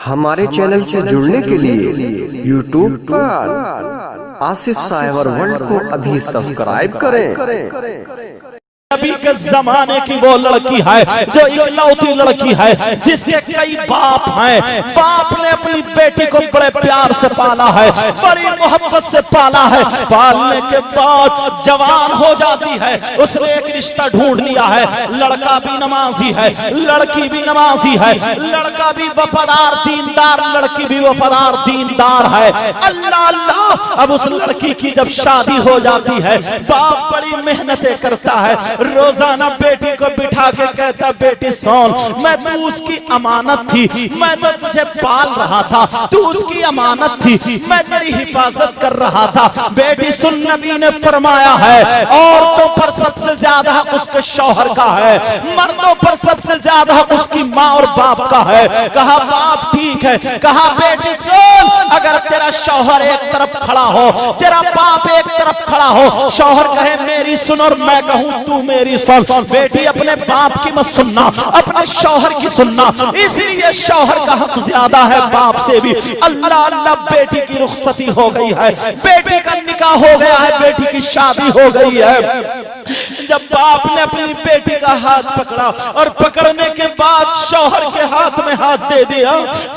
हमारे चैनल से जुड़ने के लिए यूट्यूब पर आसिफ साइबर वर्ल्ड को अभी सब्सक्राइब करें। अभी के जमाने की वो लड़की है जो इकलौती लड़की है जिसके कई बाप हैं। बाप ने अपनी बेटी को बड़े प्यार से पाला है, बड़ी मोहब्बत से पाला है। पालने के बाद जवान हो जाती है, उसने एक रिश्ता ढूंढ लिया है। लड़का भी नमाजी है, लड़की भी नमाजी है, लड़का भी वफादार दीनदार, लड़की भी वफादार दीनदार है। अल्लाह अल्लाह। अब उस लड़की की जब शादी हो जाती है, बाप बड़ी मेहनतें करता है। रोजाना बेटी को बिठा के कहता, बेटी सोन, मैं तू उसकी अमानत थी, मैं तो तुझे पाल रहा था, तू उसकी अमानत थी, मैं तेरी हिफाजत कर रहा था। बेटी सुन, नबी ने फरमाया है औरतों पर सबसे ज्यादा हक उसके शौहर का है, मर्दों पर सबसे ज्यादा हक उसकी माँ और बाप का है। कहा बाप ठीक है, कहा बेटी सुन, अगर तेरा शौहर एक तरफ खड़ा हो, तेरा बाप एक तरफ खड़ा हो, शौहर कहे मेरी सुन और मैं कहूं तू मेरी सुन, बेटी अपने बाप की मत सुनना, अपने शौहर की सुनना। इसलिए शौहर का हक ज्यादा है बाप से भी। अल्लाह अल्लाह। बेटी की रुखसती हो गई है, बेटी का निकाह हो गया है, बेटी की शादी हो गई है। जब बाप ने अपनी बेटी का हाथ पकड़ा और पकड़ने के बाद शौहर के हाथ में हाथ दे दिया,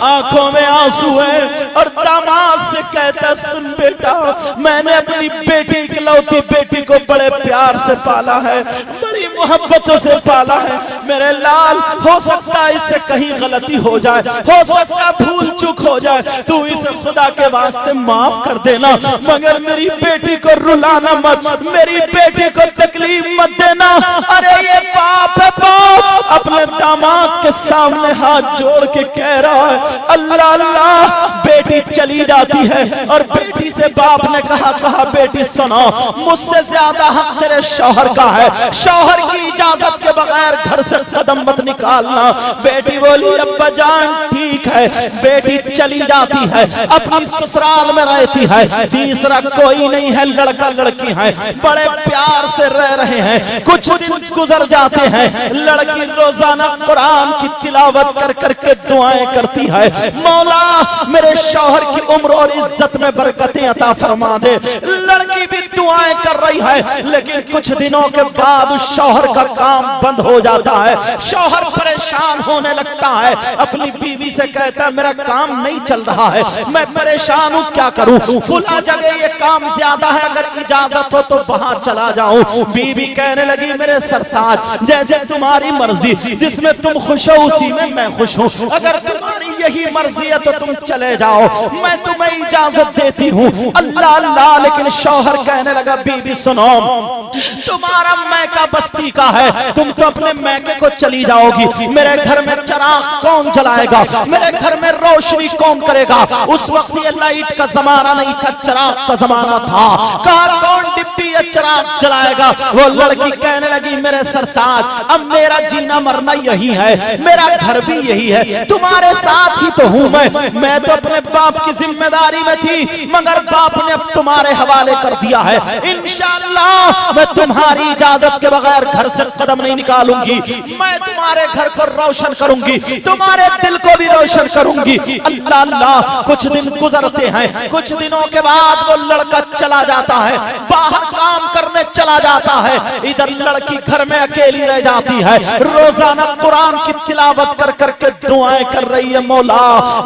आंखों में आंसू है और दामाद से कहता, सुन बेटा, मैंने अपनी बेटी इकलौती बेटी को बड़े प्यार से पाला है, बड़ी मोहब्बतों से पाला है। मेरे लाल, हो सकता है इससे कहीं गलती हो जाए, हो सकता भूल चूक हो जाए, तू इसे खुदा के वास्ते माफ कर देना, मगर मेरी बेटी को रुलाना मत, मेरी बेटी को तकलीफ मत देना। अरे ये बाप है, बाप अपने दामाद के सामने हाथ जोड़ के कह रहा है। अल्लाह अल्लाह। बेटी चली जाती है और बेटी से बाप ने कहा बेटी सुनो, मुझसे ज्यादा हक तेरे शौहर का है, शौहर की इजाजत के बगैर घर से कदम मत निकालना। बेटी बोली अब्बा जान ठीक है। बेटी चली जाती है, अपनी ससुराल में रहती है, तीसरा कोई नहीं है, लड़का लड़की है, बड़े प्यार से रह रहे हैं। कुछ दिन गुजर जाते हैं, लड़की रोजाना कुरान की तिलावत कर करके दुआएं करती है, मौला मेरे शौहर की उम्र और इज्जत में बरकतें अता फरमा दे। लड़की भी दुआएं कर रही है, लेकिन कुछ दिनों के बाद उस शौहर का काम बंद हो जाता है। शौहर परेशान होने लगता है, अपनी बीवी से कहता है मेरा काम नहीं चल रहा है, मैं परेशान हूँ, क्या करूँ, फुला जगह ये काम ज्यादा है, अगर इजाजत हो तो वहां चला जाऊं। बीवी कहने लगी मेरे सरताज, जैसे तुम्हारी मर्जी, जिसमें तुम खुश हो उसी में मैं खुश हूँ, अगर तुम्हारी यही मर्जी है तो तुम चले जाओ, मैं तुम्हें इजाजत देती हूँ। अल्लाह अल्लाह। लेकिन शौहर कहने लगा बीवी सुनो, तुम्हारा मैका बस्ती का है, तुम तो अपने मैके को चली जाओगी, मेरे घर में चिराग कौन जलाएगा, मेरे घर में रोशनी कौन करेगा। उस वक्त ये लाइट का जमाना नहीं था, चिराग का जमाना था। कहा कौन डिब्बी या चिराग जलाएगा। वो लड़की कहने लगी मेरे सरताज, अब मेरा जीना मरना यही है, मेरा घर भी यही है, तुम्हारे साथ ही तो हूँ मैं तो अपने बाप की जिम्मेदारी में थी, मगर बाप ने अब तुम्हारे हवाले कर दिया है। इंशाअल्लाह मैं तुम्हारी इजाजत के बगैर घर से कदम नहीं निकालूंगी, मैं तुम्हारे घर को रोशन करूंगी, तुम्हारे दिल को भी रोशन करूंगी। अल्लाह अल्लाह। कुछ दिन गुजरते हैं, कुछ दिनों के बाद वो लड़का चला जाता है, बाहर काम करने चला जाता है, इधर लड़की घर में अकेली रह जाती है, रोजाना कुरान की तिलावत कर करके दुआएं कर रही है, मौला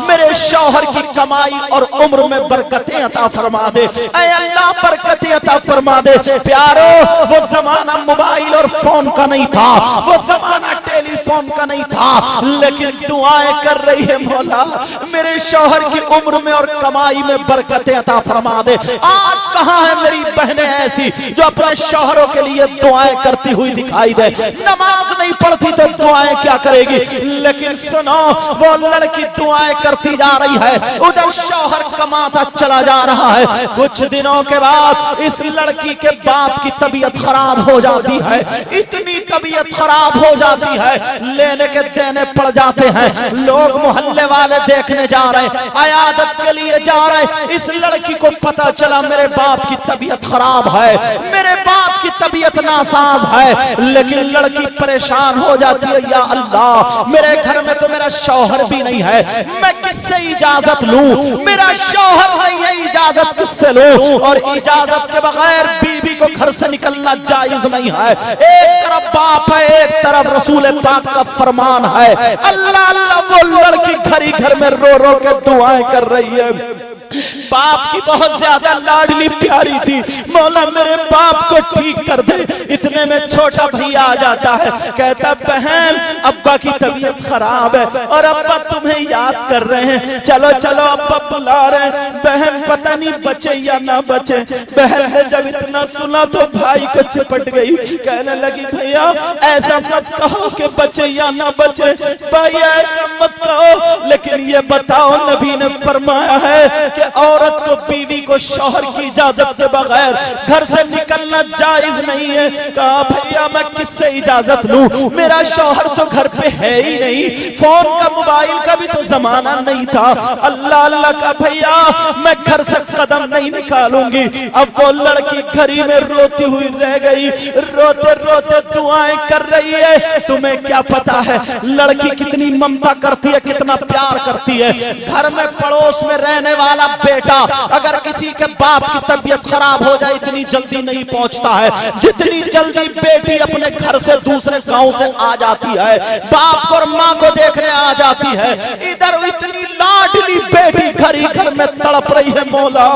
मेरे शौहर की कमाई और उम्र में बरकतें अता फरमा दे, ऐ अल्लाह बरकतें अता फरमा दे। प्यारो वो जमाना मोबाइल और फोन का नहीं था, वो जमाना टेलीफोन का नहीं था, लेकिन दुआएं कर रही है, मौला मेरे शौहर की उम्र में और कमाई में बरकतें अता फरमा दे। आज कहां है मेरी बहनें ऐसी जो अपने शौहरों के लिए दुआएं करती हुई दिखाई दे। नमाज नहीं पढ़ती तो दुआएं क्या करेगी। लेकिन सुनो, वो लड़की दुआएं करती जा रही है, उधर शौहर कमाता चला जा रहा है। कुछ दिनों के बाद इस लड़की के बाप की तबीयत खराब हो जाती है, इतनी तबीयत खराब हो जाती है, लेने के देने पड़ जाते हैं। लोग मोहल्ले वाले देखने जा रहे, अयादत के लिए जा रहे। इस लड़की को पता चला मेरे बाप की तबीयत खराब है, मेरे बाप की तबीयत नासाज है, लेकिन लड़की परेशान हो जाती है। या अल्लाह, मेरे घर में तो मेरा शौहर भी नहीं है, मैं किससे इजाजत लूं? मेरा शौहर नहीं है, इजाजत किससे लूं? और इजाजत के बगैर बीवी को घर से निकलना जायज नहीं है। एक तरफ बाप है, एक तरफ रसूल पाक का फरमान है। अल्लाह अल्लाह, वो लड़की घर ही घर में रो रो के दुआएं कर रही है। बाप की बहुत ज्यादा लाडली प्यारी थी। मौला मेरे बाप को ठीक कर दे। इतने में छोटा भैया आ जाता है, कहता बहन अब्बा की तबीयत खराब है और अब्बा तुम्हें याद कर रहे हैं, चलो चलो अब्बा बुला रहे हैं। बहन पता नहीं बचे या ना बचे। बहन ने जब इतना सुना तो भाई को चिपट गई, कहने लगी भैया ऐसा मत कहो कि बचे या ना बचे, भाई ऐसा मत कहो, लेकिन ये बताओ नबी ने फरमाया है कि औरत को बीवी को शौहर की इजाजत के बगैर घर से निकलना जायज नहीं है। कहा भैया मैं किससे इजाजत लूं, मेरा शौहर तो घर पे है ही नहीं, फोन का मोबाइल का भी तो जमाना नहीं था। अल्लाह अल्लाह का भैया मैं घर से कदम नहीं निकालूंगी। अब वो लड़की घरी में रोती हुई रह गई, रोते रोते दुआएं कर रही है। तुम्हें क्या पता है लड़की कितनी ममता करती है, कितना प्यार करती है। घर में पड़ोस में रहने वाला बेटा अगर किसी के बाप की तबीयत खराब हो जाए इतनी जल्दी नहीं पहुंचता है जितनी जल्दी बेटी अपने घर से दूसरे गांव से आ जाती है, बाप और माँ को देखने आ जाती है। इधर इतनी लाडली बेटी घर ही घर में तड़प रही है। मौला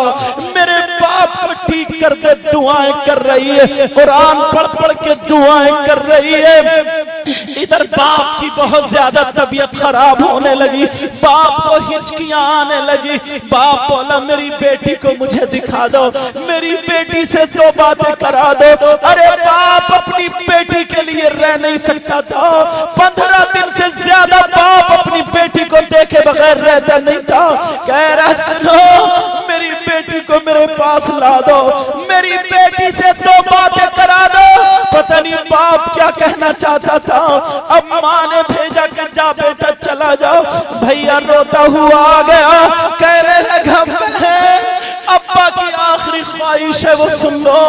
मेरे बाप को ठीक कर दे, दुआएं कर रही है, कुरान पढ़ पढ़ के दुआएं कर रही है। इधर बाप की बहुत ज्यादा तबीयत खराब होने लगी, बाप को हिचकियां आने लगी। बाप बोला मेरी बेटी को मुझे दिखा दो, मेरी बेटी से दो बातें करा दो। अरे बाप अपनी बेटी के लिए रह नहीं सकता था, 15 दिन से ज्यादा बाप अपनी बेटी को देखे बगैर रहता नहीं था। कह रहा सुनो मेरी बेटी को मेरे पास ला दो, मेरी बेटी से दो बातें करा दो। पता नहीं बाप क्या कहना चाहता था। अब माँ ने भेजा कि जा बेटा चला जाओ। भैया रोता हुआ आ गया, कहने लगा अब्बा की आखिरी ख्वाहिश है वो सुन लो,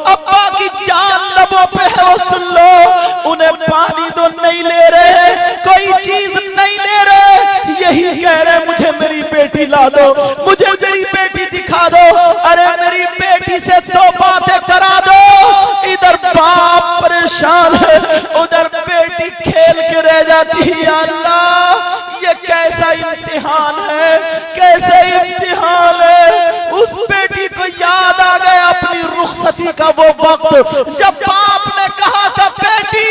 अब्बा की जान लबों पे है वो सुन लो। उन्हें पानी तो नहीं ले रहे, कोई चीज नहीं ले रहे, यही कह रहे मुझे मेरी बेटी ला दो, मुझे मेरी बेटी दिखा दो। अरे मेरी बेटी से दो बातें करा दो। इधर बाप परेशान है, उधर बेटी खेल के रह जाती है। अल्लाह ये कैसा इम्तिहान है, कैसे इम्तिहान है। उस बेटी को याद आ गया अपनी रुखसती का वो वक्त जब बाप ने कहा था बेटी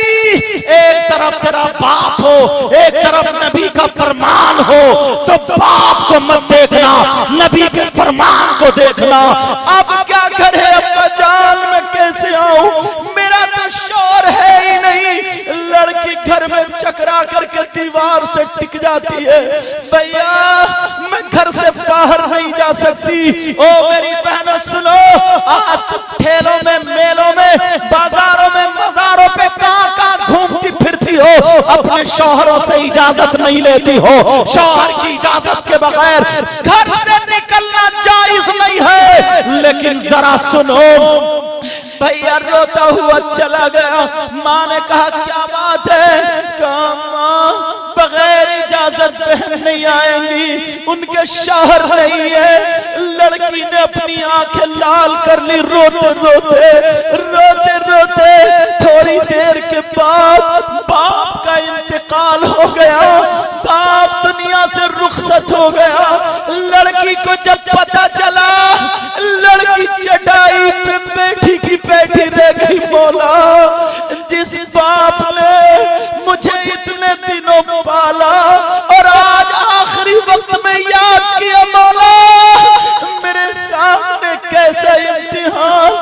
एक तरफ तेरा बाप हो, एक तरफ नबी का फरमान हो, तो बाप को मत देखना, नबी के फरमान को देखना। अब क्या करे अब्बा जान मैं कैसे आऊं, मेरा तो शौहर है ही नहीं। लड़की घर में चकरा करके दीवार से टिक जाती है। भैया मैं घर से बाहर नहीं जा सकती। ओ मेरी बहनों सुनो, आज तुम ठेलों में, मेलों में, बाजारों में, मजारों पे कहां घूमती फिरती हो, अपने शौहरों से इजाजत नहीं लेती हो। शौहर की इजाजत के बगैर घर से निकलना जायज नहीं है। लेकिन जरा सुनो, भैया रोता हुआ चला गया। माँ ने कहा क्या बात है? कहा माँ बगैर इजाजत बहन नहीं आएंगी, उनके शौहर नहीं है। लड़की ने अपनी आंखें लाल कर ली रोते रोते रोते रोते। थोड़ी देर के बाद बाप का इंतकाल हो गया, बाप दुनिया से रुखसत हो गया। लड़की को जब पता चला, लड़की चटाई पे बैठी की बैठी रह गई। मौला जिस बाप ने मुझे इतने दिनों पाला और आज आखिरी वक्त में याद किया, मौला मेरे सामने कैसा इम्तिहान।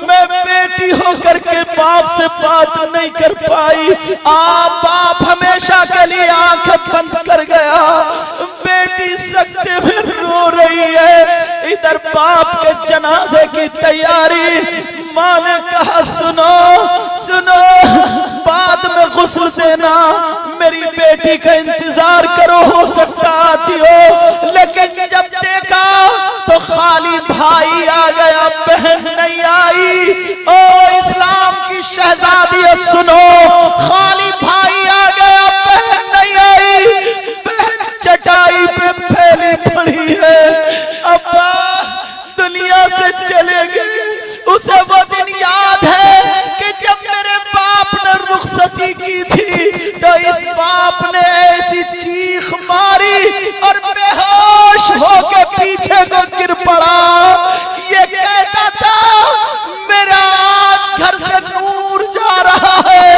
मैं बेटी होकर के बाप से बात नहीं कर पाई। बाप हमेशा के लिए आंखें बंद कर गया। बेटी सकते में रो रही है। इधर बाप के जनाजे की तैयारी, माँ ने कहा सुनो सुनो, बाद में गुस्ल देना, मेरी बेटी का इंतजार करो, हो सकता आती हो। लेकिन जब देखा तो खाली भाई आ गया, बहन नहीं आई। ओ इस्लाम की शहजादी सुनो, खाली भाई आ गया, बहन नहीं आई। बहन चटाई पे फैली पड़ी है, अब्बा दुनिया से चले गए। उसे वो दिन याद है कि जब मेरे बाप ने रुखसती की थी तो इस बाप ने ऐसी चीख मारी और बेहोश होके पीछे को गिर पड़ा। ये कहता था मेरा आज घर से नूर जा रहा है,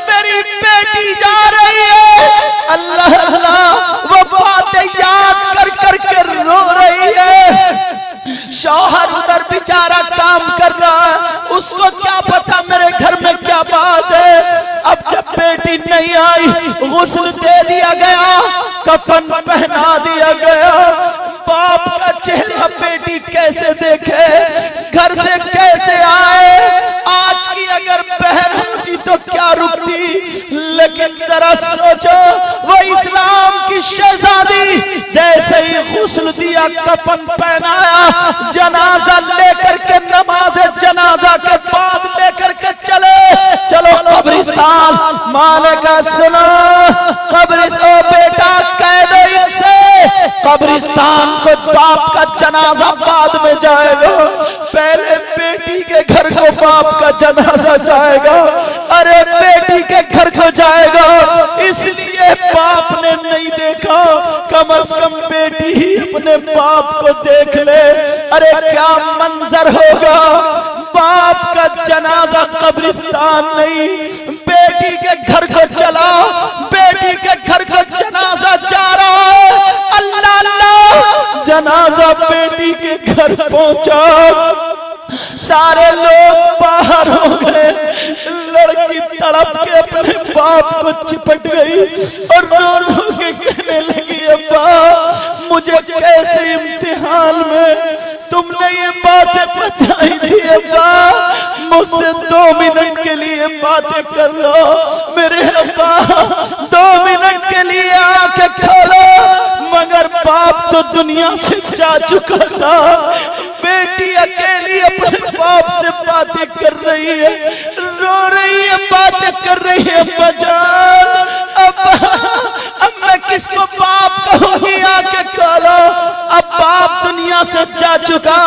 मेरी बेटी जा रही है। अल्लाह अल्लाह, वो बातें याद कर कर के रो रही है। शौहर उधर बेचारा काम कर रहा है, उसको क्या पता मेरे घर में क्या बात है। अब जब बेटी नहीं आई, गुस्ल दे दिया गया, कफन पहना दिया गया। बाप का चेहरा बेटी कैसे देखे, घर से कैसे आए। आज की अगर बहन होती तो क्या रुकती, लेकिन जरा सोचो, वो इस्लाम की शहजादी जैसे ही गुस्ल दिया, कफन पहनाया, जनाजा लेकर के नमाज जनाजा के बाद लेकर के चले, चलो कब्रिस्तान। माने का सुनो, कब्रिस्तान, ओ बेटा कह दो इनसे, कब्रिस्तान को बाप का जनाजा बाद में जाएगा, पहले बेटी के घर को बाप का जनाजा जाएगा। अरे बेटी के घर को जाएगा, इसलिए बाप ने नहीं देखा, कम से कम बेटी ही अपने बाप को देख ले। अरे क्या मंजर होगा, बाप का जनाजा कब्रिस्तान नहीं, बेटी के घर को चला, बेटी के घर को जनाजा जा रहा है। अल्लाह अल्लाह, जनाजा बेटी के घर पहुंचा, सारे लोग बाहर हो गए। लड़की तड़प के अपने बाप को चिपट गई और रो रो के कहने लगी, अब्बा मुझे कैसे इम्तिहान में तुमने ये बातें बताई थी। अब्बा मुझसे 2 मिनट के लिए बातें कर लो, मेरे अब्बा 2 मिनट के लिए आंखें खोलो। मगर बाप तो दुनिया से जा चुका था, बेटी अकेली अपने बाप से बातें कर रही है, रो रही है, बातें कर रही है। अब्बा जान, अब मैं किसको बाप कहूंगी, आके खोलो। अब बाप दुनिया से जा चुका,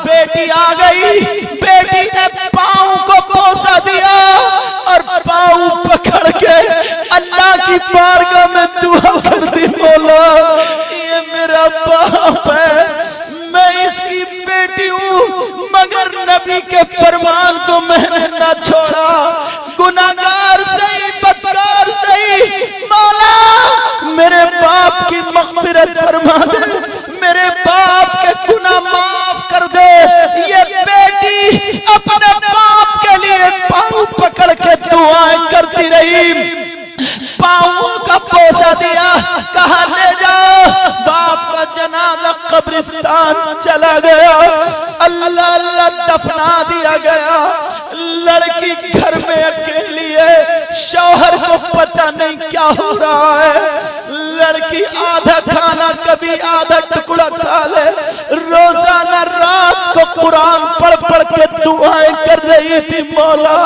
बेटी आ गई, बेटी ने पाँव को पोसा दिया और पाँव पकड़ के अल्लाह की बारगाह में दुआ कर दी, मौला ये मेरा बाप है, मैं इसकी बेटी हूँ, मगर नबी के फरमान को मैंने ना छोड़ा। गुनाहगार सही, बदकार सही, मौला मेरे बाप की मग़फ़िरत फरमा दे, मेरे बाप के गुनाह माफ कर दे। ये बेटी अपने बाप के लिए पाँव पकड़ के दुआएं करती रही, पाँवों का पोसा दिया, कहा ले जाओ। बाप का जनाजा कब्रिस्तान चला गया, अल्लाह अल्लाह दफना दिया गया। लड़की घर में अकेली है, शौहर को पता नहीं क्या हो रहा है। लड़की आधा खाना कभी आधा टुकड़ा खा ले, रोजाना रात को कुरान पढ़ पढ़ के दुआएं कर रही थी, मौला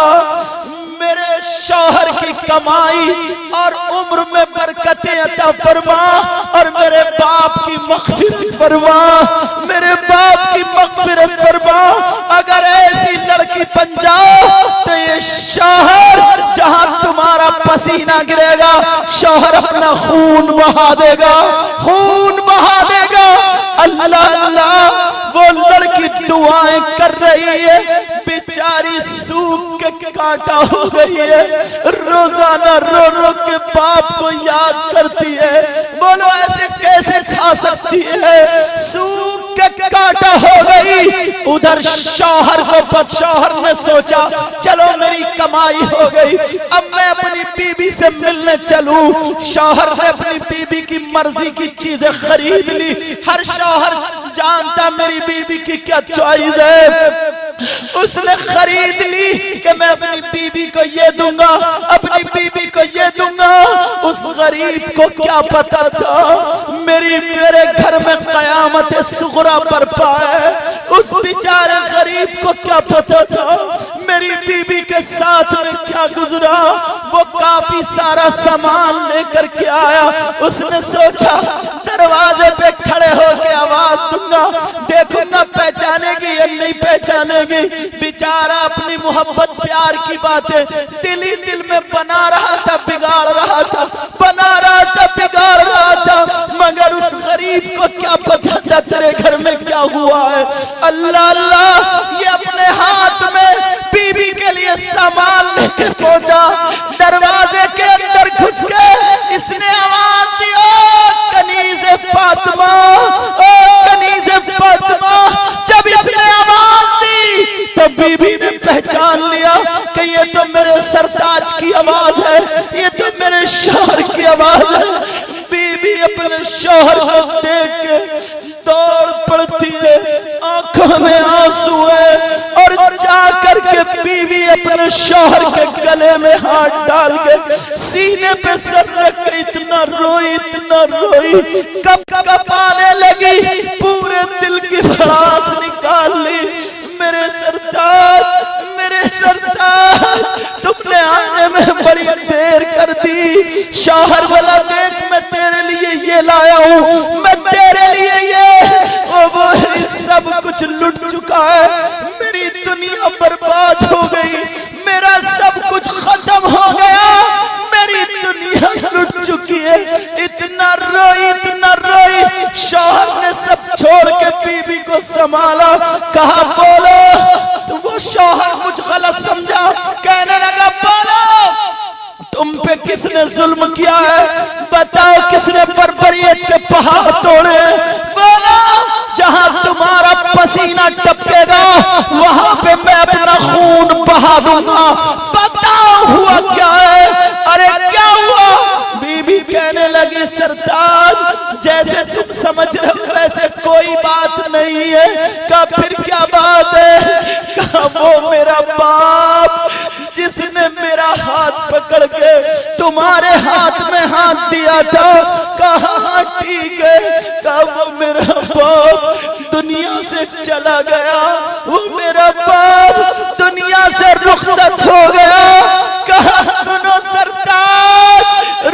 मेरे शौहर की कमाई और उम्र में बरकतें अता फरमा और मेरे बाप की मग़फ़िरत फरमा, मेरे बाप की मग़फ़िरत फरमा। अगर ऐसी लड़की बन जाओ तो ये शौहर जहां तुम्हारा पसीना गिरेगा, शौहर अपना खून बहा देगा, खून बहा देगा। अल्लाह अल्लाह, वो लड़की दुआएं कर रही है, बेचारी सूख के काटा हो गई है, रोजाना रो रो के बाप को याद करती है। बोलो ऐसे कैसे खा सकती है, सूख के काटा हो गई। उधर शौहर को बदशौहर ने सोचा चलो मेरी कमाई हो गई, अब मैं अपनी बीबी से मिलने चलूं। शौहर ने अपनी बीबी की मर्जी की चीजें खरीद ली। हर शौहर जानता मेरी बीबी की क्या चॉइस है। उसने खरीद ली कि मैं अपनी बीबी को ये दूंगा, अपनी बीबी को ये दूंगा। उस गरीब को क्या पता था मेरे घर में कयामत सुगरा बरपा है। उस बेचारे गरीब को क्या पता था मेरी बीबी के साथ में क्या गुजरा। वो काफी सारा सामान लेकर के आया। उसने सोचा दरवाजे पे खड़े होके आवाज दूंगा, देखूंगा पहचानेगी या नहीं पहचानेगी। बेचारा अपनी मोहब्बत प्यार की बातें दिल ही दिल में बना रहा था, बिगाड़ रहा था, बना रहा था, बिगाड़ रहा था। मगर उस गरीब को क्या पता था तेरे घर में क्या हुआ है। अल्लाह अल्लाह, ये अपने हाथ में बीबी के लिए सामान लेके पहुंचा। दरवाजे के अंदर घुस के इसने आवाज दी, ओ कनीज़े फातिमा, ओ कनीज़े फातिमा। जब इसने आवाज दी तो बीबी ने पहचान लिया कि ये तो मेरे सरताज की आवाज है, ये तो मेरे शौहर की आवाज है। बीबी अपने शौहर को देख के दौड़ पड़ती है, आंखों में आंसू है, और जा करके बीवी अपने शौहर के गले में हाथ डाल के सीने पे सर रख के इतना रोई, इतना रोई, कप आने लगी, पूरे दिल की भड़ास निकाल ली। मेरे सरताज, मेरे सरताज, तुमने आने में बड़ी देर कर दी। शौहर वाला देख, मैं तेरे लिए ये लाया हूँ, मैं तेरे लिए ये, वो सब कुछ लुट चुका है। मेरी दुनिया बर्बाद हो गई, मेरा सब कुछ खत्म हो गया, मेरी दुनिया लुट चुकी है। इतना रोई, इतना रोई। शौहर ने सब छोड़ के बीबी को संभाला, कहा बोलो। तो वो शौहर कुछ गलत समझा, कहने लगा बोलो तुम पे किसने जुल्म किया है, बताओ किसने बर्बरियत के पहाड़ तोड़े। बोलो जहां तुम्हारा पसीना टपकेगा वहां पे मैं अपना खून बहा दूंगा, बताओ हुआ क्या है। अरे क्या हुआ? बीबी कहने लगी सरताज जैसे तुम समझ रहे हो वैसे कोई बात नहीं है। कहा फिर क्या बात है? कहा वो मेरा बाप जिसने मेरा हाथ पकड़ के तुम्हारे हाथ में हाथ दिया था। कहा ठीक है। कहा वो मेरा बाप दुनिया से चला गया, वो मेरा बाप दुनिया से रुखसत हो गया। कहा सुनो सरताज,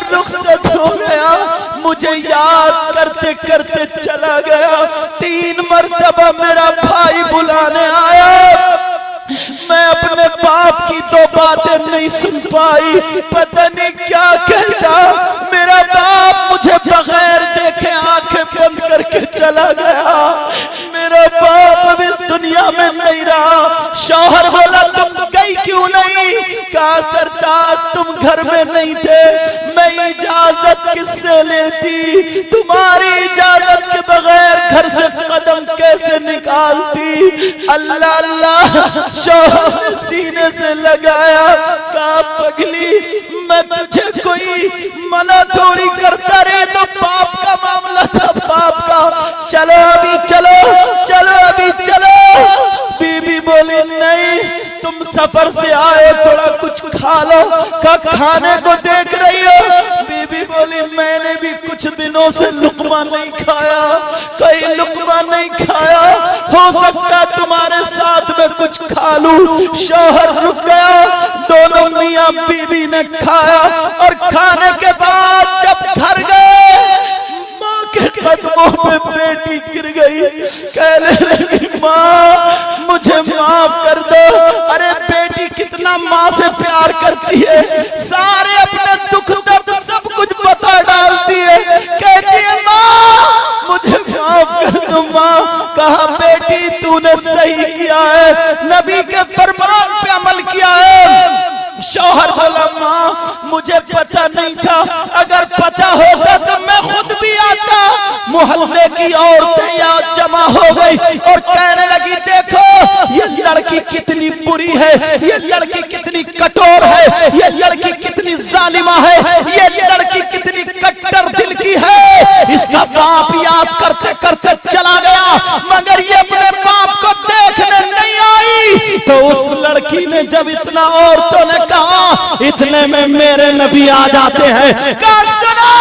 रुखसत हो गया, मुझे याद करते करते चला गया। 3 मरतबा मेरा भाई बुलाने आया, मैं अपने बाप की 2 बातें नहीं सुन पाई, पता नहीं क्या कहता। मेरा बाप मुझे बगैर देखे आंखें बंद करके चला गया। मेरा बाप अब इस दुनिया में नहीं रहा। शौहर बोला तुम गई क्यों नहीं? कहा सरताज तुम घर में नहीं थे, मैं इजाजत किससे लेती? तुम्हारी इजाजत के बगैर घर से कदम कैसे निकालती? अल्लाह अल्लाह, शौहर ने सीने से लगाया। कहा पगली मैं तुझे कोई मना थोड़ी करता रहे, तो बाप का मामला था, बाप का। चलो अभी चलो, चलो अभी चलो। बीबी बोली नहीं तुम सफर से आए, थोड़ा कुछ खा लो। का खाने को देख रही हो? बीबी बोली मैंने भी कुछ दिनों से लुकमा नहीं खाया, कोई लुकमा नहीं खाया, हो सकता तुम्हारे साथ में कुछ खा लूं। शौहर रुक गया, दोनों मियां बीबी ने खाया, और खाने के बाद जब घर गए माँ के कदमों पे बेटी गिर गई, कहने लगी माँ मुझे माफ कर दो। अरे बेटी कितना माँ से प्यार करती है, सारे अपने दुख दर्द सब कुछ बता डालती है, कहती है माँ मुझे माफ कर दो माँ। कहा बेटी तूने सही किया है, नबी के फरमान पे अमल किया है। शौहर बोला माँ मुझे पता नहीं था, अगर पता होता तो मैं खुद भी आता। मोहल्ले की औरतें यहाँ जमा हो गई और कहने लगी देखो ये लड़की कितनी बुरी है, ये लड़की कितनी कठोर है, ये लड़की कितनी जालिमा है, ये लड़की कितनी कट्टर दिल की है। इसका बाप याद करते करते चला गया, मगर ये अपने बाप को देखने नहीं आई। जब इतना औरतों ने कहा, इतने में मेरे नबी आ जाते हैं। कहा सुनो,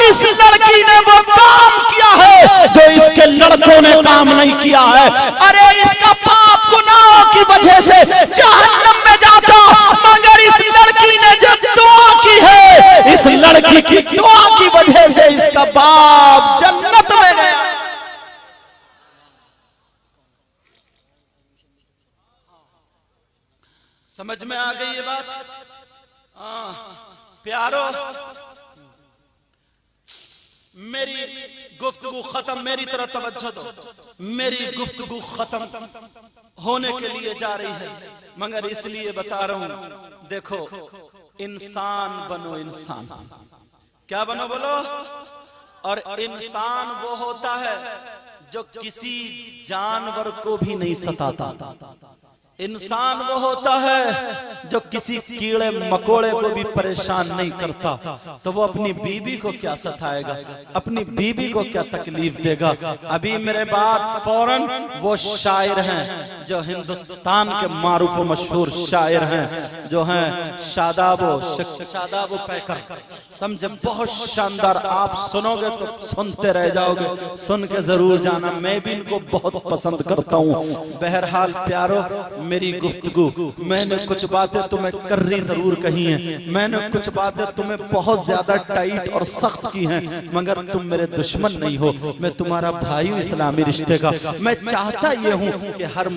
इस लड़की ने वो काम किया है जो इसके लड़कों ने काम नहीं किया है। अरे इसका पाप गुनाह की वजह से जहन्नम में जाता, मगर इस लड़की ने जो दुआ की है, इस लड़की की दुआ की वजह से इसका बाप जन्नत में गया। समझ में आ गई ये बात? प्यारो, मेरी गुफ्तगू खत्म, मेरी तरह तवज्जो दो। मेरी गुफ्तगू खत्म होने के लिए जा रही है, मगर इसलिए बता रहा हूं, देखो इंसान बनो, इंसान। क्या बनो बोलो? और इंसान वो होता है जो किसी जानवर को भी नहीं सताता। इंसान वो होता है जो किसी कीड़े मकोड़े को भी परेशान नहीं करता। तो वो अपनी बीबी को क्या सताएगा, अपनी बीबी को क्या तकलीफ देगा? अभी मेरे बाद फौरन वो शायर हैं जो हिंदुस्तान के मारूफ व मशहूर शायर हैं, जो हैं शादाबो पैकर। समझे? बहुत शानदार, आप सुनोगे तो सुनते रह जाओगे, सुन के जरूर जाना। मैं भी इनको बहुत पसंद करता हूँ। बहरहाल प्यारो, मेरी गुफ्तगू, मैंने कुछ बातें तुम्हें कर्री जरूर कही हैं, मैंने कुछ बातें तुम्हें बहुत ज्यादा टाइट और सख्त की हैं, मगर तुम मेरे दुश्मन नहीं हो, मैं तुम्हारा भाई हूं इस्लामी रिश्ते का। मैं चाहता ये हूं कि हर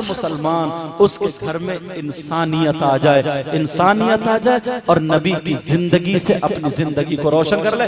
मुसलमान उसके घर में इंसानियत आ जाए, इंसानियत आ जाए और नबी की जिंदगी से अपनी जिंदगी को रोशन कर ले।